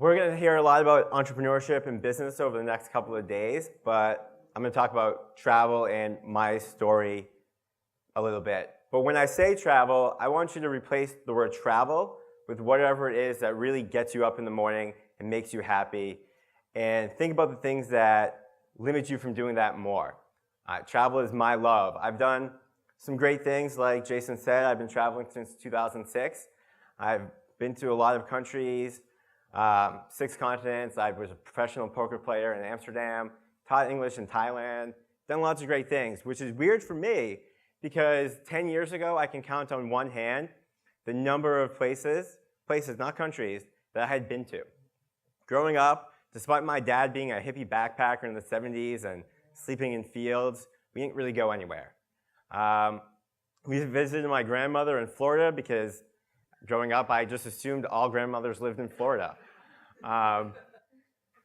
We're going to hear a lot about entrepreneurship and business over the next couple of days, but I'm going to talk about travel and my story a little bit. But when I say travel, I want you to replace the word travel with whatever it is that really gets you up in the morning and makes you happy. And think about the things that limit you from doing that more. Travel is my love. I've done some great things, like Jason said. I've been traveling since 2006. I've been to a lot of countries, 6 continents. I was a professional poker player in Amsterdam, taught English in Thailand, done lots of great things, which is weird for me because 10 years ago, I can count on one hand the number of places, not countries, that I had been to. Growing up, despite my dad being a hippie backpacker in the 70s and sleeping in fields, we didn't really go anywhere. We visited my grandmother in Florida because growing up, I just assumed all grandmothers lived in Florida.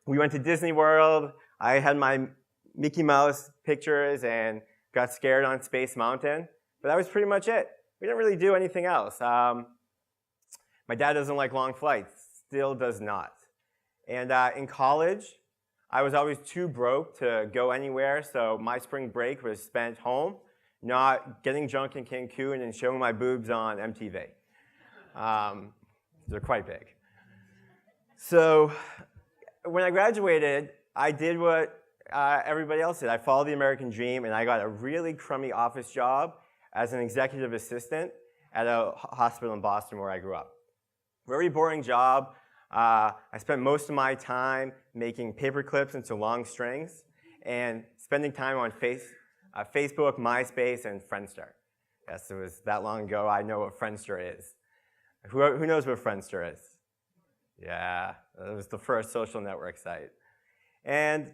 We went to Disney World. I had my Mickey Mouse pictures and got scared on Space Mountain. But that was pretty much it. We didn't really do anything else. My dad doesn't like long flights, still does not. And in college, I was always too broke to go anywhere, so my spring break was spent home, not getting drunk in Cancun and showing my boobs on MTV. They're quite big. So when I graduated, I did what everybody else did. I followed the American dream, and I got a really crummy office job as an executive assistant at a hospital in Boston where I grew up. Very boring job. I spent most of my time making paper clips into long strings and spending time on Facebook, MySpace, and Friendster. Yes, it was that long ago. I know what Friendster is. Who knows what Friendster is? Yeah, it was the first social network site. And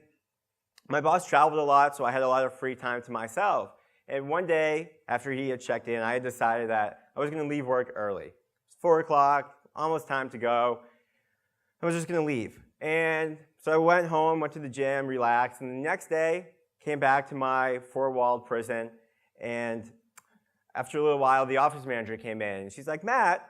my boss traveled a lot, so I had a lot of free time to myself. And one day, after he had checked in, I had decided that I was going to leave work early. It's 4 o'clock, almost time to go. I was just going to leave. And so I went home, went to the gym, relaxed, and the next day, came back to my 4-walled prison. And after a little while, the office manager came in, and she's like, Matt,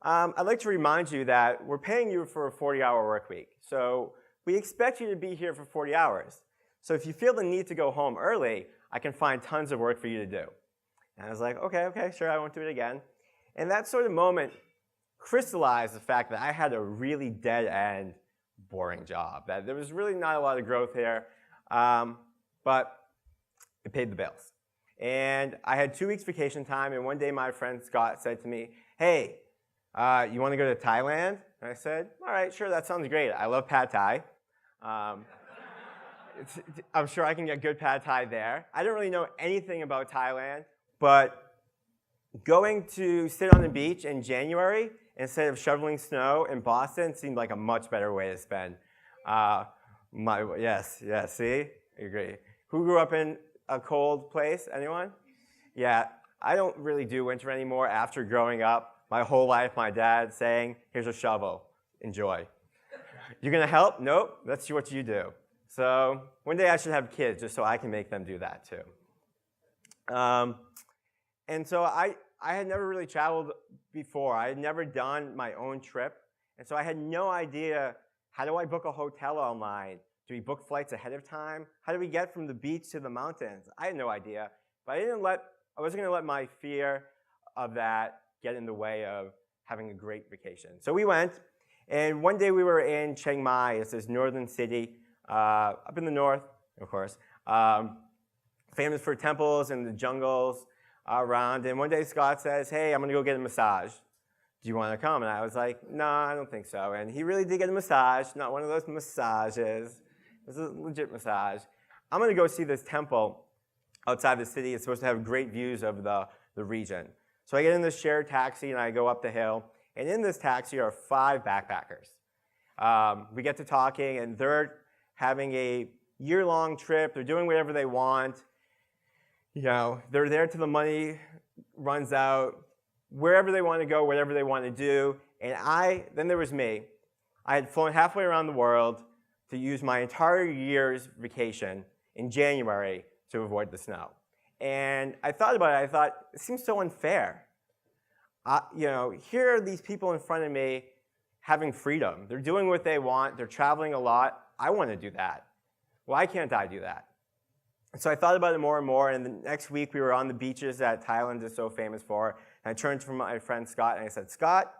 I'd like to remind you that we're paying you for a 40-hour work week. So we expect you to be here for 40 hours. So if you feel the need to go home early, I can find tons of work for you to do. And I was like, okay, sure, I won't do it again. And that sort of moment crystallized the fact that I had a really dead-end, boring job, that there was really not a lot of growth here, but it paid the bills. And I had 2 weeks vacation time, and one day my friend Scott said to me, hey, you want to go to Thailand? And I said, all right, sure, that sounds great. I love pad thai. I'm sure I can get good pad thai there. I don't really know anything about Thailand, but going to sit on the beach in January instead of shoveling snow in Boston seemed like a much better way to spend. Yes, see? I agree. Who grew up in a cold place? Anyone? Yeah, I don't really do winter anymore after growing up my whole life, my dad saying, here's a shovel, enjoy. You're going to help? Nope, that's what you do. So one day I should have kids just so I can make them do that too. And so I had never really traveled before. I had never done my own trip. And so I had no idea, how do I book a hotel online? Do we book flights ahead of time? How do we get from the beach to the mountains? I had no idea. But I wasn't going to let my fear of that get in the way of having a great vacation. So we went, and one day we were in Chiang Mai. It's this northern city up in the north, of course, famous for temples and the jungles around. And one day Scott says, hey, I'm going to go get a massage. Do you want to come? And I was like, no, I don't think so. And he really did get a massage, not one of those massages. It was a legit massage. I'm going to go see this temple outside the city. It's supposed to have great views of the region. So I get in this shared taxi, and I go up the hill. And in this taxi are 5 backpackers. We get to talking, and they're having a year-long trip. They're doing whatever they want. You know, they're there till the money runs out, wherever they want to go, whatever they want to do. And then there was me. I had flown halfway around the world to use my entire year's vacation in January to avoid the snow. And I thought about it. I thought, it seems so unfair. You know, here are these people in front of me having freedom. They're doing what they want. They're traveling a lot. I want to do that. Why can't I do that? And so I thought about it more and more, and the next week we were on the beaches that Thailand is so famous for, and I turned to my friend Scott and I said, Scott,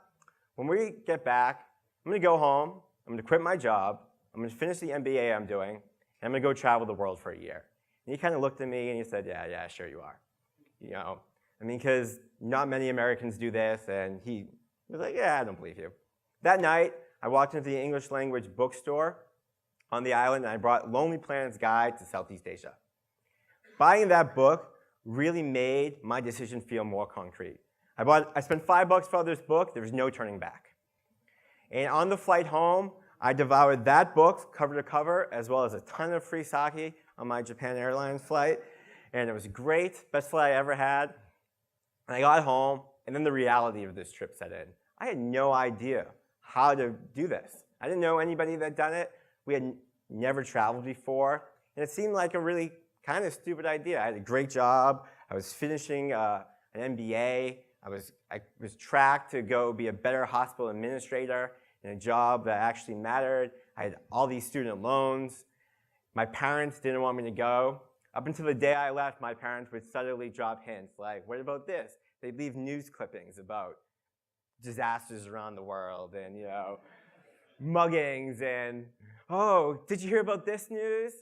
when we get back, I'm going to go home, I'm going to quit my job, I'm going to finish the MBA I'm doing, and I'm going to go travel the world for a year. And he kind of looked at me and he said, yeah, sure you are. You know, I mean, because not many Americans do this, and he was like, yeah, I don't believe you. That night, I walked into the English language bookstore on the island, and I brought Lonely Planet's Guide to Southeast Asia. Buying that book really made my decision feel more concrete. I spent $5 for this book. There was no turning back. And on the flight home, I devoured that book cover to cover, as well as a ton of free sake on my Japan Airlines flight. And it was great, best flight I ever had. And I got home, and then the reality of this trip set in. I had no idea how to do this. I didn't know anybody that had done it. We had never traveled before. And it seemed like a really kind of stupid idea. I had a great job. I was finishing an MBA. I was tracked to go be a better hospital administrator in a job that actually mattered. I had all these student loans. My parents didn't want me to go. Up until the day I left, my parents would subtly drop hints like, what about this? They'd leave news clippings about disasters around the world and, you know, muggings and, oh, did you hear about this news?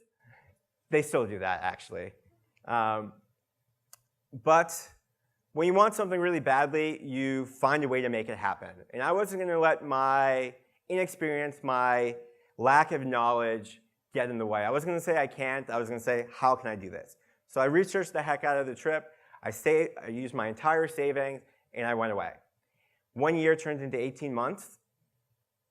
They still do that, actually. But when you want something really badly, you find a way to make it happen. And I wasn't going to let my inexperience, my lack of knowledge get in the way. I wasn't going to say I can't. I was going to say, how can I do this? So I researched the heck out of the trip. I used my entire savings, and I went away. 1 year turned into 18 months.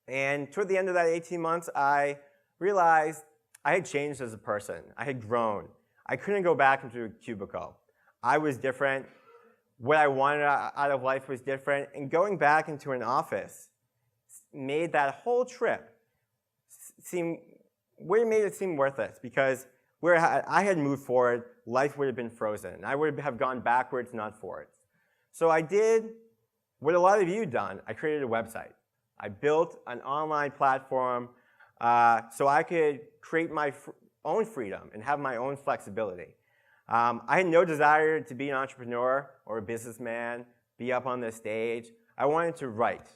And toward the end of that 18 months, I realized I had changed as a person. I had grown. I couldn't go back into a cubicle. I was different. What I wanted out of life was different. And going back into an office made that whole trip seem worthless, because where I had moved forward, life would have been frozen. I would have gone backwards, not forwards. So I did what a lot of you have done. I created a website. I built an online platform so I could create my own freedom and have my own flexibility. I had no desire to be an entrepreneur or a businessman, be up on the stage. I wanted to write.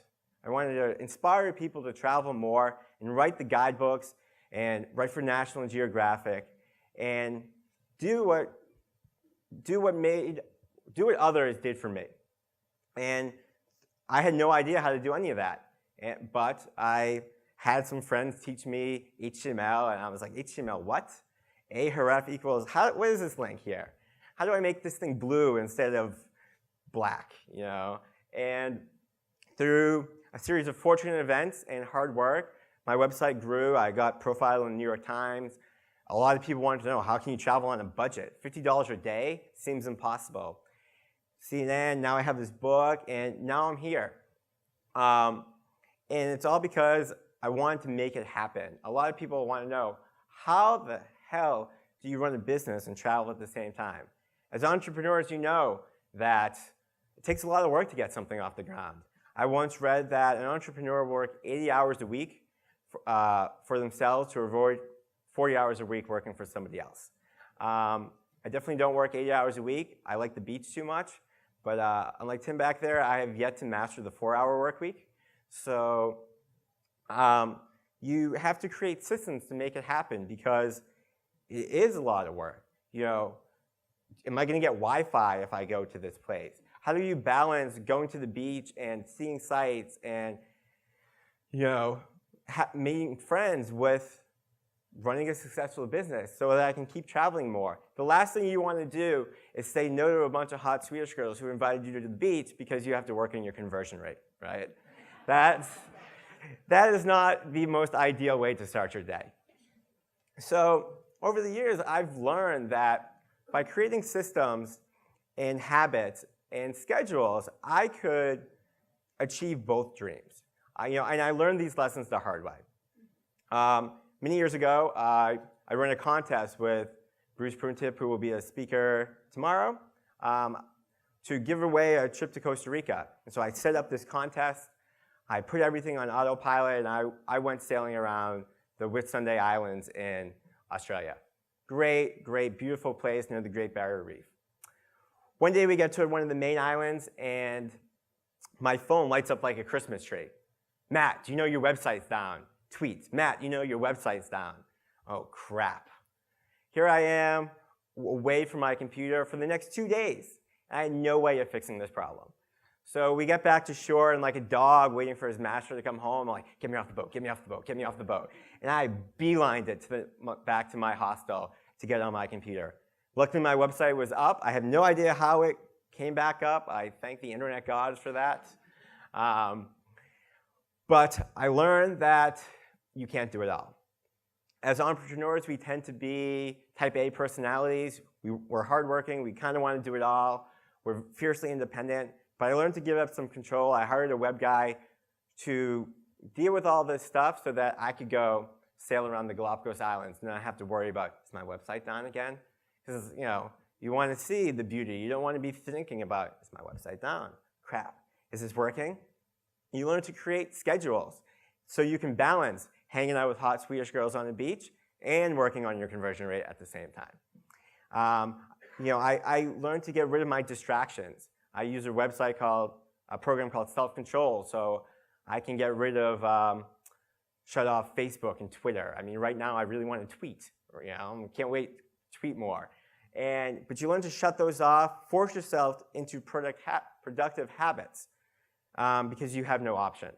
I wanted to inspire people to travel more and write the guidebooks and write for National Geographic and do what others did for me. And I had no idea how to do any of that. But I had some friends teach me HTML, and I was like, HTML what? A href equals, what is this link here? How do I make this thing blue instead of black? You know? And through a series of fortunate events and hard work, my website grew. I got profiled in the New York Times. A lot of people wanted to know, how can you travel on a budget? $50 a day seems impossible. CNN, now I have this book, and now I'm here. And it's all because I wanted to make it happen. A lot of people want to know, how the hell do you run a business and travel at the same time? As entrepreneurs, you know that it takes a lot of work to get something off the ground. I once read that an entrepreneur will work 80 hours a week for themselves to avoid 40 hours a week working for somebody else. I definitely don't work 80 hours a week. I like the beach too much. But unlike Tim back there, I have yet to master the 4-hour work week. So you have to create systems to make it happen, because it is a lot of work. You know, am I going to get Wi-Fi if I go to this place? How do you balance going to the beach and seeing sights and, you know, making friends with running a successful business so that I can keep traveling more? The last thing you want to do is say no to a bunch of hot Swedish girls who invited you to the beach because you have to work on your conversion rate, right? That is not the most ideal way to start your day. So over the years, I've learned that by creating systems and habits and schedules, I could achieve both dreams. And I learned these lessons the hard way. Many years ago, I ran a contest with Bruce Pruntip, who will be a speaker tomorrow, to give away a trip to Costa Rica. And so I set up this contest. I put everything on autopilot, and I went sailing around the Whitsunday Islands in Australia. Great, great, beautiful place near the Great Barrier Reef. One day we get to one of the main islands, and my phone lights up like a Christmas tree. Matt, do you know your website's down? Tweets, Matt, you know your website's down. Oh, crap. Here I am, away from my computer for the next 2 days. I had no way of fixing this problem. So we get back to shore, and like a dog waiting for his master to come home, I'm like, get me off the boat, get me off the boat, get me off the boat. And I beelined it back to my hostel to get on my computer. Luckily, my website was up. I have no idea how it came back up. I thank the internet gods for that. But I learned that you can't do it all. As entrepreneurs, we tend to be type A personalities. We're hardworking. We kind of want to do it all. We're fiercely independent. But I learned to give up some control. I hired a web guy to deal with all this stuff so that I could go sail around the Galapagos Islands and not have to worry about, is my website down again? Because you want to see the beauty. You don't want to be thinking about, is my website down? Crap. Is this working? You learn to create schedules so you can balance hanging out with hot Swedish girls on the beach and working on your conversion rate at the same time. I learned to get rid of my distractions. I use a program called Self-Control, so I can get rid of, shut off Facebook and Twitter. I mean, right now I really want to tweet. Can't wait to tweet more. But you learn to shut those off, force yourself into productive habits because you have no option.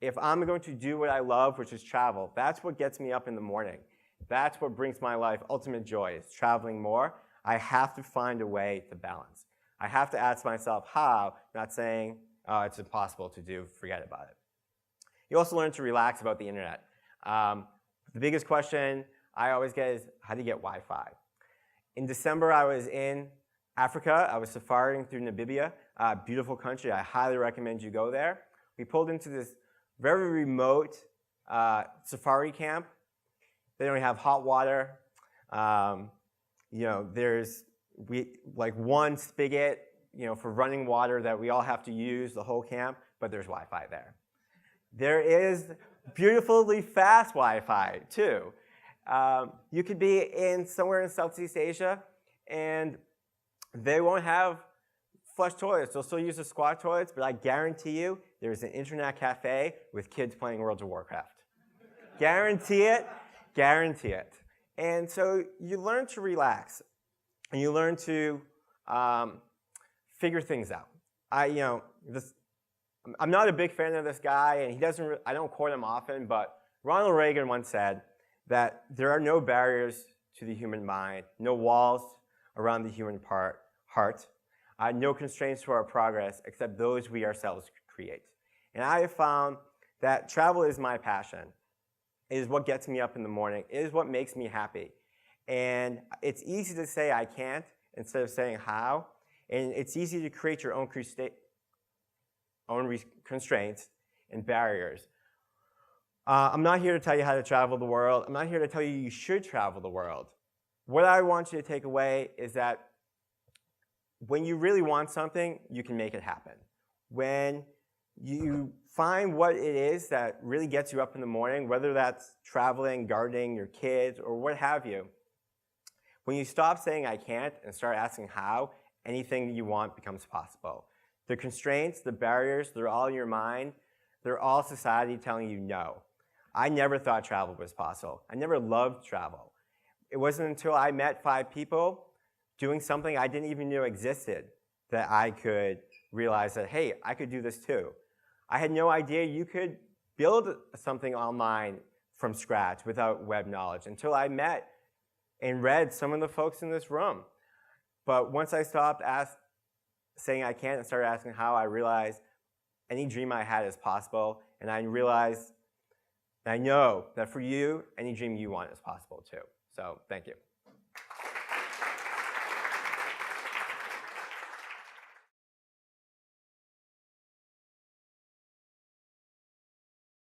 If I'm going to do what I love, which is travel, that's what gets me up in the morning. That's what brings my life ultimate joy, is traveling more. I have to find a way to balance. I have to ask myself how, not saying, oh, it's impossible to do, forget about it. You also learn to relax about the internet. The biggest question I always get is, how do you get Wi-Fi? In December, I was in Africa. I was safaring through Namibia, a beautiful country. I highly recommend you go there. We pulled into this very remote safari camp. They don't have hot water. There's like one spigot, for running water that we all have to use the whole camp, but there's Wi-Fi there. There is beautifully fast Wi-Fi too. You could be somewhere in Southeast Asia, and they won't have flush toilets. They'll still use the squat toilets, but I guarantee you there's an internet cafe with kids playing World of Warcraft. Guarantee it, guarantee it. And so you learn to relax, and you learn to figure things out. I'm not a big fan of this guy, and I don't quote him often, but Ronald Reagan once said that there are no barriers to the human mind, no walls around the human heart, no constraints to our progress except those we ourselves create. And I have found that travel is my passion. It is what gets me up in the morning. It is what makes me happy. And it's easy to say I can't instead of saying how. And it's easy to create your own constraints and barriers. I'm not here to tell you how to travel the world. I'm not here to tell you should travel the world. What I want you to take away is that when you really want something, you can make it happen. When you find what it is that really gets you up in the morning, whether that's traveling, gardening, your kids, or what have you, when you stop saying I can't and start asking how, anything you want becomes possible. The constraints, the barriers, they're all in your mind. They're all society telling you no. I never thought travel was possible. I never loved travel. It wasn't until I met 5 people doing something I didn't even know existed that I could realize that, hey, I could do this too. I had no idea you could build something online from scratch without web knowledge until I met and read some of the folks in this room. But once I stopped saying I can't and started asking how, I realized any dream I had is possible, and I realized, I know that for you, any dream you want is possible too. So thank you.